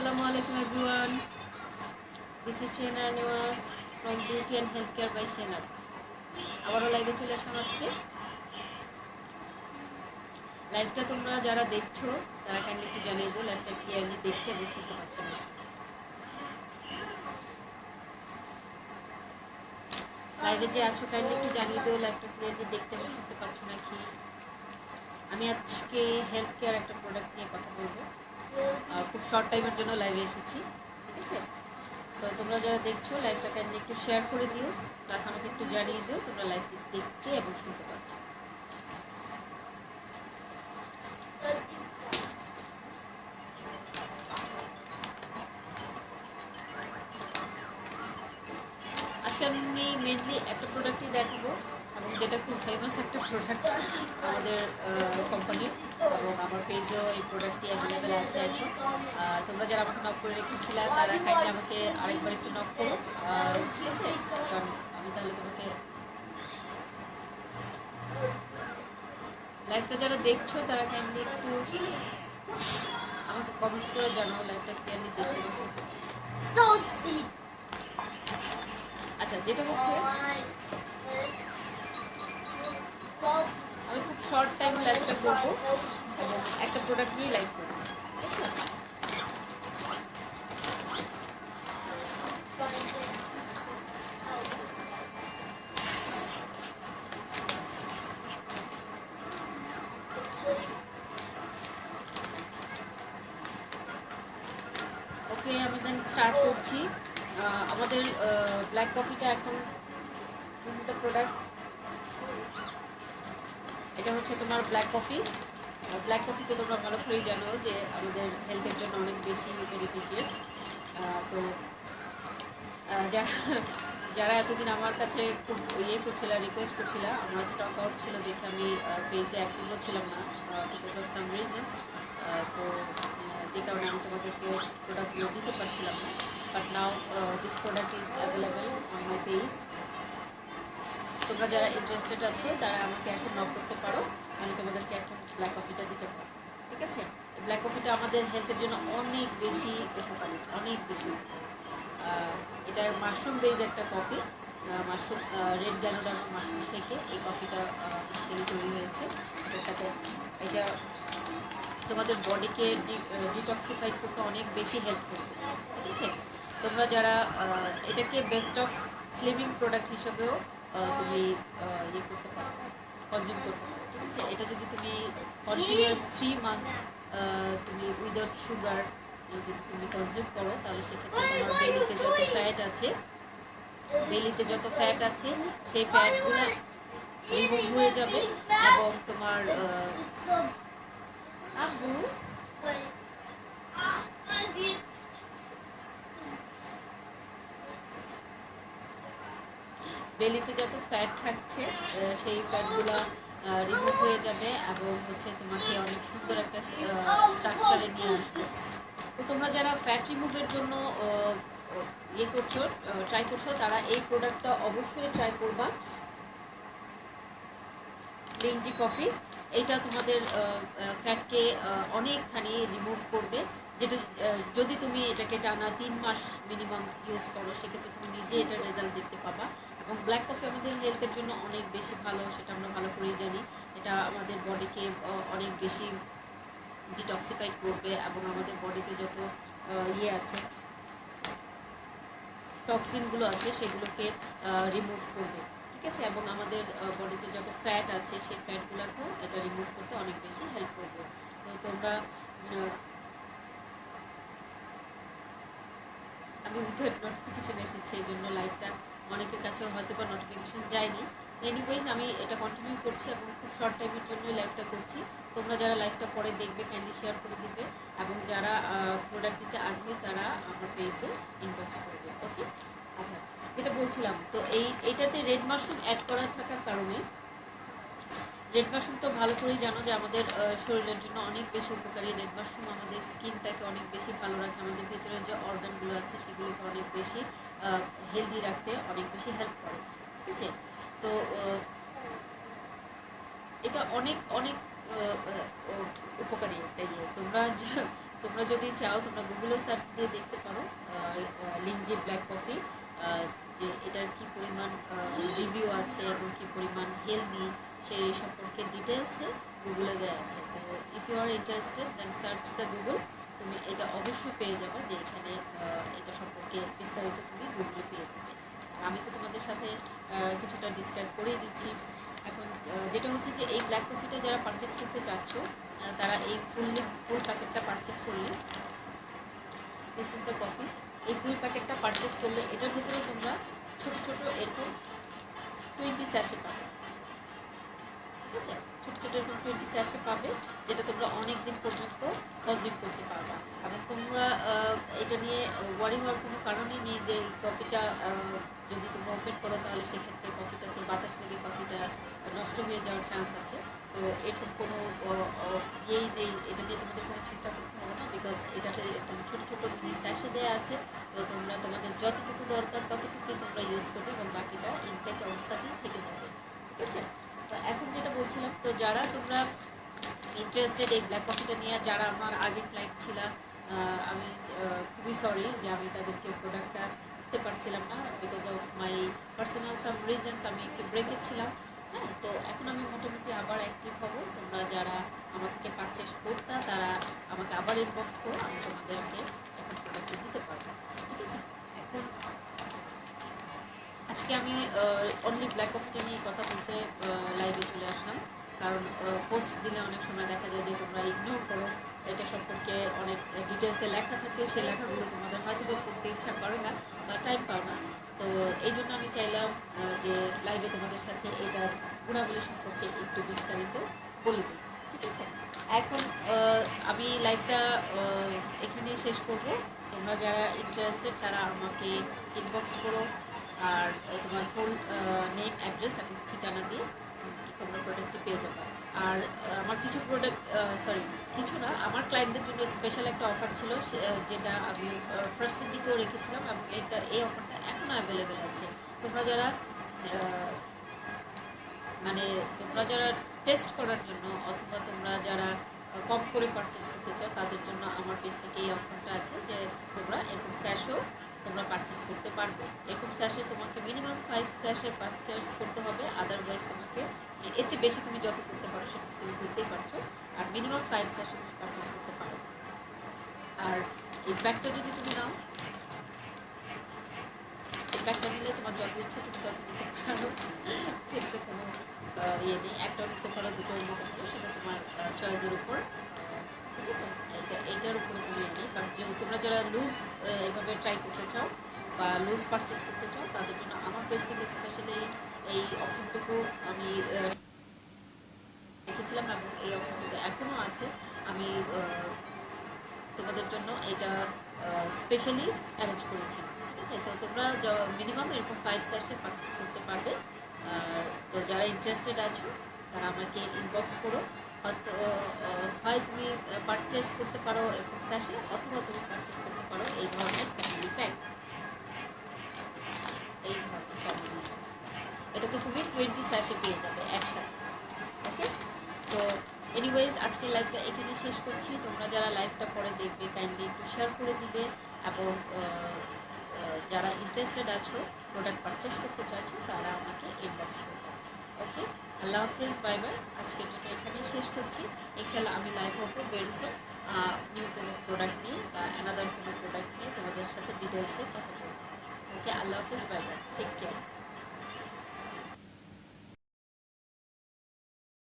Assalamu alaikum everyone. This is Shena Niwas from Beauty and Healthcare by Shena. আবারও লাইভে চলে আসলাম আজকে। লাইভটা তোমরা যারা দেখছো তারা কাইন্ডলি একটু জানিয়ে দিও লাইভটা ক্লিয়ারলি দেখতে এবং শুনতে পাচ্ছ না। লাইভে যে আছো কাইন্ডলি একটু জানিয়ে দিও লাইভটা ক্লিয়ারলি দেখতে এবং শুনতে পাচ্ছ নাকি। আমি আজকে হেলথ কেয়ার একটা প্রোডাক্ট নিয়ে কথা বলবো। খুব শর্ট টাইমের জন্য লাইভে এসেছি, ঠিক আছে? সো তোমরা যারা দেখছো লাইভটা কাইন্ডলি একটু শেয়ার করে দিও, প্লাস আমাকে একটু জানিয়ে দিও তোমরা লাইভটি দেখতে এবং শুনতে পাচ্ছ। আজকে আমি মেনলি একটা প্রোডাক্টই দেখাবো এবং যেটা খুব ফেমাস একটা প্রোডাক্ট আমাদের কোম্পানির, এবং আমার পেজেও এই প্রোডাক্টটি অ্যাভেলেবেল আছে এখন। তোমরা যারা আমাকে নক করে রেখেছিলা তারা কাইন্ডলি আমাকে আরেকবার একটু নক করো, ঠিক আছে? কারণ আমি তাহলে তোমাকে লাইভটা যারা দেখছো তারা কাইন্ডলি একটু আমাকে কমেন্টস করে জানাও লাইভটা ক্লিয়ারলি দেখতে। আচ্ছা, যেটা হচ্ছে আমি খুব শর্ট টাইম লাইভটা করবো এবং একটা প্রোডাক্ট নিয়ে লাইভ করবো, ঠিক আছে? ওকে, আমি দেন স্টার্ট করছি। আমাদের ব্ল্যাক কফিটা এখন প্রোডাক্ট, এটা হচ্ছে তোমার ব্ল্যাক কফি। ব্ল্যাক কফিতে তোমরা ভালো করেই জানো যে আমাদের হেলথের জন্য অনেক বেশি বেনিফিশিয়াস। তো যারা এতদিন আমার কাছে খুব করছিল, রিকোয়েস্ট করছিল, আমার স্টক আউট ছিল দেখে আমি পেজে অ্যাক্টিভও ছিলাম না বিকজ অফ সাম রিজনস। তো যে কারণে আমি তোমাদেরকে প্রোডাক্টগুলো দিতে পারছিলাম না, but now this product is available on my page. তোমরা যারা ইন্টারেস্টেড আছো তারা আমাকে এখন নক করতে পারো, আমি তোমাদেরকে এখন ব্ল্যাক কফিটা দিতে পারো, ঠিক আছে? ব্ল্যাক কফিটা আমাদের হেলথের জন্য অনেক বেশি উপকারী, অনেক বেশি। এটা মাশরুম বেজ একটা কফি, মাশরুম রেড গ্যানোডার মাশরুম থেকে এই কফিটা তৈরি হয়েছে। এটার সাথে এটা তোমাদের বডিকে ডিটক্সিফাই করতে অনেক বেশি হেল্প করবে, ঠিক আছে? তোমরা যারা এটাকে বেস্ট অফ স্লিমিং প্রোডাক্ট হিসেবেও তুমি করতে পারো, কনজিউম করতে পারো, ঠিক আছে? এটা যদি তুমি কন্টিনিউয়াস 3 মান্থস তুমি উইদাউট সুগার যদি তুমি কনজিউম করো তাহলে সেক্ষেত্রে তোমার বেলিতে যত ফ্যাট আছে, সেই ফ্যাটগুলো রিমুভ হয়ে যাবে এবং তোমার বেলিতে যত ফ্যাট থাকছে সেই ফ্যাটগুলো রিমুভ হয়ে যাবে এবং হচ্ছে তোমাকে অনেক সুন্দর একটা স্ট্রাকচারে নিয়ে আসবে। তো তোমরা যারা ফ্যাট রিমুভের জন্য ট্রাই করছো তারা এই প্রোডাক্টটা অবশ্যই ট্রাই করবা। লিঞ্জি কফি, এইটা তোমাদের ফ্যাটকে অনেকখানি রিমুভ করবে, যেটা যদি তুমি এটাকে টানা 3 মাস মিনিমাম ইউজ করো সেক্ষেত্রে তুমি নিজে এটার রেজাল্ট দেখতে পাবা। এবং ব্ল্যাক কফি আমাদের হেলথের জন্য অনেক বেশি ভালো, সেটা আমরা ভালো করেই জানি। এটা আমাদের বডিকে অনেক বেশি ডিটক্সিফাই করবে এবং আমাদের বডিতে যত আছে টক্সিনগুলো আছে সেগুলোকে রিমুভ করবে, ঠিক আছে? এবং আমাদের বডিতে যত ফ্যাট আছে সেই ফ্যাটগুলোকেও এটা রিমুভ করতে অনেক বেশি হেল্প করবে। তো তোমরা আমি উইথআউট নোটিফিকেশান এসেছে এই জন্য লাইভটা অনেকের কাছেও হয়তো বা নোটিফিকেশান যায়নি। এনিওয়েজ আমি এটা কন্টিনিউ করছি এবং খুব শর্ট টাইমের জন্যই লাইভটা করছি। তোমরা যারা লাইভটা পরে দেখবে কাইন্ডলি শেয়ার করে দিবে এবং যারা প্রোডাক্ট দিতে আগ্রহী তারা আমার পেজে ইনবক্স করবে, ওকে? আচ্ছা, যেটা বলছিলাম, তো এইটাতে রেড মাশরুম অ্যাড করা থাকার কারণে, রেড মাশরুম তো ভালো করেই জানো যে আমাদের শরীরের জন্য অনেক বেশি উপকারী। রেড মাশরুম আমাদের স্কিনটাকে অনেক বেশি ভালো রাখে, আমাদের ভিতরে যে অর্গানগুলো আছে সেগুলোকে অনেক বেশি হেলদি রাখতে অনেক বেশি হেল্প করে, ঠিক আছে? তো এটা অনেক অনেক উপকারী একটা তোমরা তোমরা যদি চাও তোমরা গুগলে সার্চ দিয়ে দেখতে পারো লিঞ্জি ব্ল্যাক কফি, যে এটার কী পরিমাণ রিভিউ আছে এবং কী পরিমাণ হেলদি সেই সম্পর্কে ডিটেলসে গুগলে দেওয়া আছে। তো if you are interested then search the Google, তুমি এটা অবশ্যই পেয়ে যাবে যে এখানে এটা সম্পর্কে বিস্তারিত তুমি গুগলে পেয়ে যাবে। আর আমি তো তোমাদের সাথে কিছুটা ডিসক্রাইব করেই দিচ্ছি। এখন যেটা হচ্ছে যে এই ব্ল্যাক কফিটা যারা পারচেস করতে চাচ্ছ তারা এই ফুল প্যাকেটটা পারচেস করলে, দিস ইজ দ্য কফি, এই ফুল প্যাকেটটা পারচেস করলে এটার ভিতরে তোমরা ছোটো ছোটো এরকম 20 স্যাশে পাবে। ঠিক আছে, ছোটো ছোটো এরকম 20 স্যাশে পাবে, যেটা তোমরা অনেক দিন পর্যন্ত কনজিউম করতে পারবা। এবং তোমরা এটা নিয়ে ওয়ারি হওয়ার কোনো কারণই নেই যে কফিটা যদি তোমরা ওপেন করো তাহলে সেক্ষেত্রে কফিটাতে বাতাস লেগে কফিটা নষ্ট হয়ে যাওয়ার চান্স আছে। তো এরকম কোনো ইয়েই নেই, এটা নিয়ে তোমাদের কোনো চিন্তা করতে হবে না, বিকজ এটাতে একদম ছোটো ছোটো মিনি স্যাশে দেওয়া আছে। তো তোমরা তোমাদের যতটুকু দরকার ততটুকুই তোমরা ইউজ করবে এবং বাকিটা ইনটেক অবস্থাতেই থেকে যাবে। ঠিক আছে, তো এখন যেটা বলছিলাম, তো যারা তোমরা ইন্টারেস্টেড এই ব্ল্যাক কফিটা নিয়ে, যারা আমার আগের ক্লায়েন্ট ছিল, আমি খুবই সরি যে আমি তাদেরকে প্রোডাক্টটা দিতে পারছিলাম না, because of my personal some reasons, আমি একটু ব্রেকে ছিলাম। হ্যাঁ, তো এখন আমি মোটামুটি আবার অ্যাক্টিভ হব। তোমরা যারা আমাকে পারচেস করতা তারা আমাকে আবার ইনবক্স করো, আমি তোমাদেরকে এখন প্রোডাক্টটা দিতে পারবো। ঠিক আছে, এখন আজকে আমি অনলি ব্ল্যাক কফিটা নিয়ে কথা বলতে লাইভে চলে আসলাম, কারণ পোস্ট দিলে অনেক সময় দেখা যায় যে তোমরা ইগনোর করো, এটা সম্পর্কে অনেক ডিটেলসে লেখা থাকে, সেই লেখাগুলো তোমাদের হয়তো পড়তে ইচ্ছা করে না বা টাইম পাও না। তো এই জন্য আমি চাইলাম যে লাইভে তোমাদের সাথে এটার গুণাবলী সম্পর্কে একটু বিস্তারিত বলে দিই। ঠিক আছে, এখন আমি লাইভটা এখানেই শেষ করব। তোমরা যারা ইন্টারেস্টেড তারা আমাকে ইনবক্স করো, আর তোমার ফুল নেম, অ্যাড্রেস এবং ঠিকানা দিয়ে তোমরা প্রোডাক্টটি পেয়ে যাবে। আর আমার কিছু প্রোডাক্ট, সরি কিছু না, আমার ক্লায়েন্টদের জন্য স্পেশাল একটা অফার ছিল, যেটা আমি ফার্স্টের দিকেও রেখেছিলাম এবং এই অফারটা এখনও অ্যাভেলেবেল আছে। তোমরা যারা তোমরা যারা টেস্ট করার জন্য অথবা তোমরা যারা কম করে পারচেস করতে চাও তাদের জন্য আমার পেজ থেকে এই অপশনটা আছে যে তোমরা এরকম স্যাশও তোমরা পারচেস করতে পারবে। এরকম স্যাশে তোমাকে মিনিমাম 5 স্যাশে পারচেস করতে হবে, আদারওয়াইজ তোমাকে এর চেয়ে বেশি তুমি যত করতে পারো সেটা তুমি করতেই পারছো, আর মিনিমাম 5 স্যাশে তুমি পারচেস করতে পারো। আর এই ব্যাগটা যদি তুমি নাও, এই ব্যাগটা নিলে তোমার যত ইচ্ছে তুমি তত নিতে পারো, সেটা কোনো ইয়ে নেই, একটাও নিতে পারো, দুটোও নিতে পারো, সেটা তোমার চয়েসের উপর। ঠিক আছে, এইটার উপরে কোনো ইয়ে নেই। বাট যেহেতু তোমরা যারা লুজ এইভাবে ট্রাই করতে চাও বা লুজ পারচেস করতে চাও তাদের জন্য আমার পেজ থেকে স্পেশালি এই অপশনটুকু আমি রেখেছিলাম এবং এই অপশনটুকু এখনও আছে। আমি তোমাদের জন্য এটা স্পেশালি অ্যারেঞ্জ করেছি। ঠিক আছে, তো তোমরা মিনিমাম এরকম 5 স্যাশে পারচেস করতে পারবে। তো যারা ইন্টারেস্টেড আছো তারা আমাকে ইনবক্স করো, হয়তো হয় তুমি পারচেস করতে পারো এরকম স্যাশে, অথবা তুমি পারচেস করতে পারো এই ধরনের ফ্যামিলি প্যাক, এই ধরনের ফ্যামিলি, এটাকে তুমি 20 স্যাশে পেয়ে যাবে একসাথে। ওকে, তো এনিওয়েজ আজকের লাইভটা এখানে শেষ করছি। তোমরা যারা লাইভটা পরে দেখবে কাইন্ডলি একটু শেয়ার করে দিবে, এবং যারা ইন্টারেস্টেড আছো প্রোডাক্ট পারচেস করতে চাইছো তারা আমাকে ইনবক্স করবে। ওকে, আল্লাহ হাফিজ, বাই বাই। আজকের জন্য এখানেই শেষ করছি। ইনশাল্লাহ আমি লাইভ হবো বেরোসো নিউ কোনো প্রোডাক্ট নিয়ে বা অ্যানাদার কোনো প্রোডাক্ট নিয়ে তোমাদের সাথে ডিটেলসে কথা বলবো। ওকে, আল্লাহ হাফিজ, বাই বাই, টেক কেয়ার।